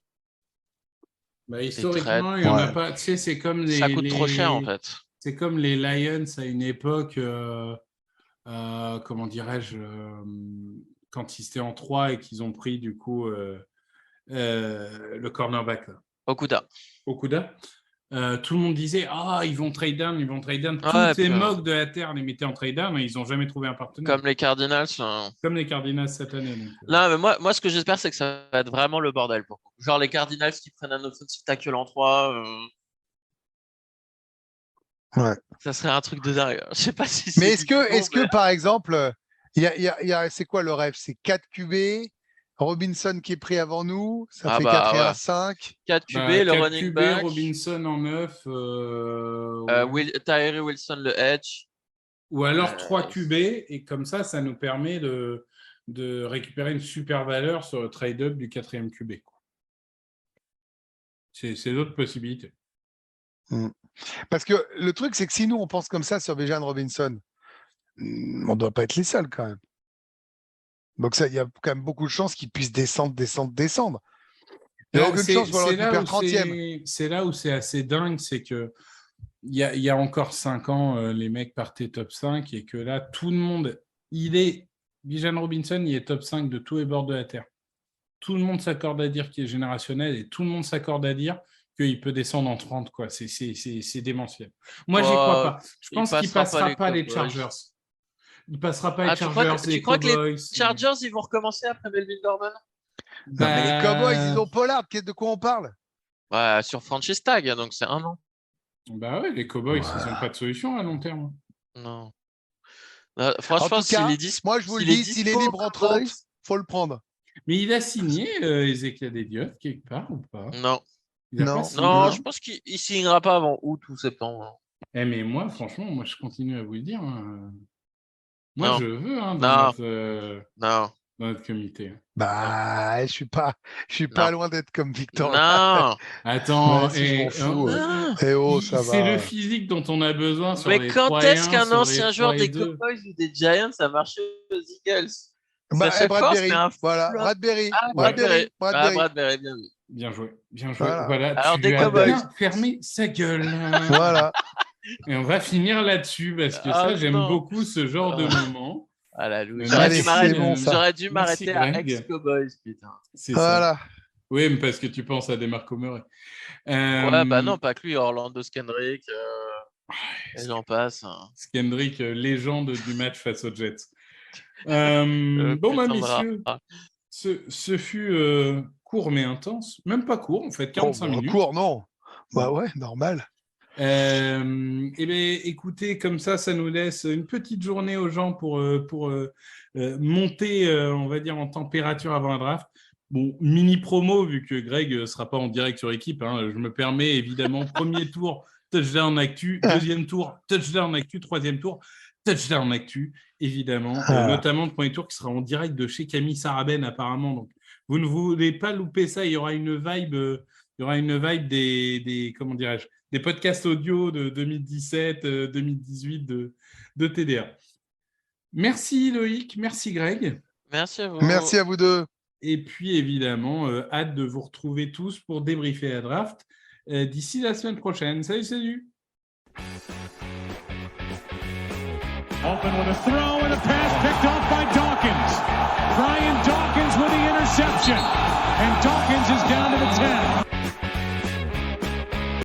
Bah, historiquement, trades. il n'y en a Ouais. pas. Tu sais, c'est comme Ça coûte trop cher, en fait. C'est comme les Lions à une époque, comment dirais-je, quand ils étaient en 3 et qu'ils ont pris du coup le cornerback là, Okuda. Okuda. Tout le monde disait ils vont trade down, ils vont trade down. Ouais, Toutes les puis, mocks de la Terre les mettaient en trade down, mais ils n'ont jamais trouvé un partenaire. comme les Cardinals. Comme les Cardinals cette année. Donc, Non, mais moi, ce que j'espère, c'est que ça va être vraiment le bordel. Genre les Cardinals qui prennent un offensive tackle en 3. Ouais. Ça serait un truc de dingue. Je sais pas si c'est. Mais est-ce que par exemple, c'est quoi le rêve? C'est 4 QB, Robinson qui est pris avant nous, ça fait 4 et 1, 5. 4 QB, bah, le 4 running QB, back. Robinson en 9. Tyree Wilson, le edge. Ou alors 3 QB, et comme ça nous permet de récupérer une super valeur sur le trade-up du 4e QB. C'est d'autres possibilités. Parce que le truc, c'est que si nous, on pense comme ça sur Bijan Robinson, on ne doit pas être les seuls quand même. Donc il y a quand même beaucoup de chances qu'il puisse descendre. Il n'y a aucune chance pour le récupérer 30e. C'est là où c'est assez dingue, c'est que il y a encore 5 ans, les mecs partaient top 5 et que là, tout le monde, Bijan Robinson, il est top 5 de tous les bords de la Terre. Tout le monde s'accorde à dire qu'il est générationnel et tout le monde s'accorde à dire qu'il peut descendre en 30, quoi. C'est démentiel. Moi, j'y crois pas. Je pense qu'il passera pas les Chargers. Il passera pas les Chargers, les Cowboys. Les Chargers, ils vont recommencer après Melvin Gordon? Non, mais les Cowboys, ils ont Pollard. De quoi on parle? Ouais, sur franchise tag, donc c'est 1 an. Bah ouais, les Cowboys, ils n'ont pas de solution à long terme. Non. Franchement, s'il est libre en 30, faut le prendre. Mais il a signé Ezekiel Elliott quelque part ou pas? Non. Non, je pense qu'il ne signera pas avant août ou septembre. Mais moi, franchement, je continue à vous le dire. Moi, Non. je veux dans notre comité. Bah, je suis pas loin d'être comme Victor. Non. Attends, je m'en fous. Ça va. C'est le physique dont on a besoin sur mais les quand 3 est-ce et 1, qu'un sur ancien les joueur 3 et des 2? Cowboys ou des Giants a marché aux Eagles? Bradbury, voilà, Bradbury. Bradbury, bien vu. Bien joué. Voilà, alors, tu des lui as Cowboys. bien fermé sa gueule. Voilà. Et on va finir là-dessus parce que ça, j'aime beaucoup ce genre de moment. Ah la louche. J'aurais dû m'arrêter à ex-Cowboys, putain. C'est voilà. Ça. Oui, mais parce que tu penses à Demarco Murray. Ouais, bah non, pas que lui, Orlando Skendrick, et j'en passe. Skendrick, légende du match face aux Jets. Bon, messieurs, ce fut court mais intense. Même pas court, en fait, 45 minutes. Court, non. Bah ouais, normal. Eh bien, écoutez, comme ça nous laisse une petite journée aux gens pour monter, on va dire, en température avant la draft. Bon, mini promo, vu que Greg ne sera pas en direct sur équipe, je me permets évidemment, premier tour, touchdown actu, deuxième tour, touchdown actu, troisième tour, touchdown actu, évidemment, notamment le premier tour qui sera en direct de chez Camille Saraben apparemment. Donc, vous ne voulez pas louper ça. Il y aura une vibe, des comment dirais-je, des podcasts audio de 2017, 2018 de TDA. Merci Loïc, merci Greg. Merci à vous. Merci à vous deux. Et puis évidemment, hâte de vous retrouver tous pour débriefer la draft d'ici la semaine prochaine. Salut. Open with a throw and a pass picked off by Dawkins. Brian Dawkins with the interception. And Dawkins is down to the 10.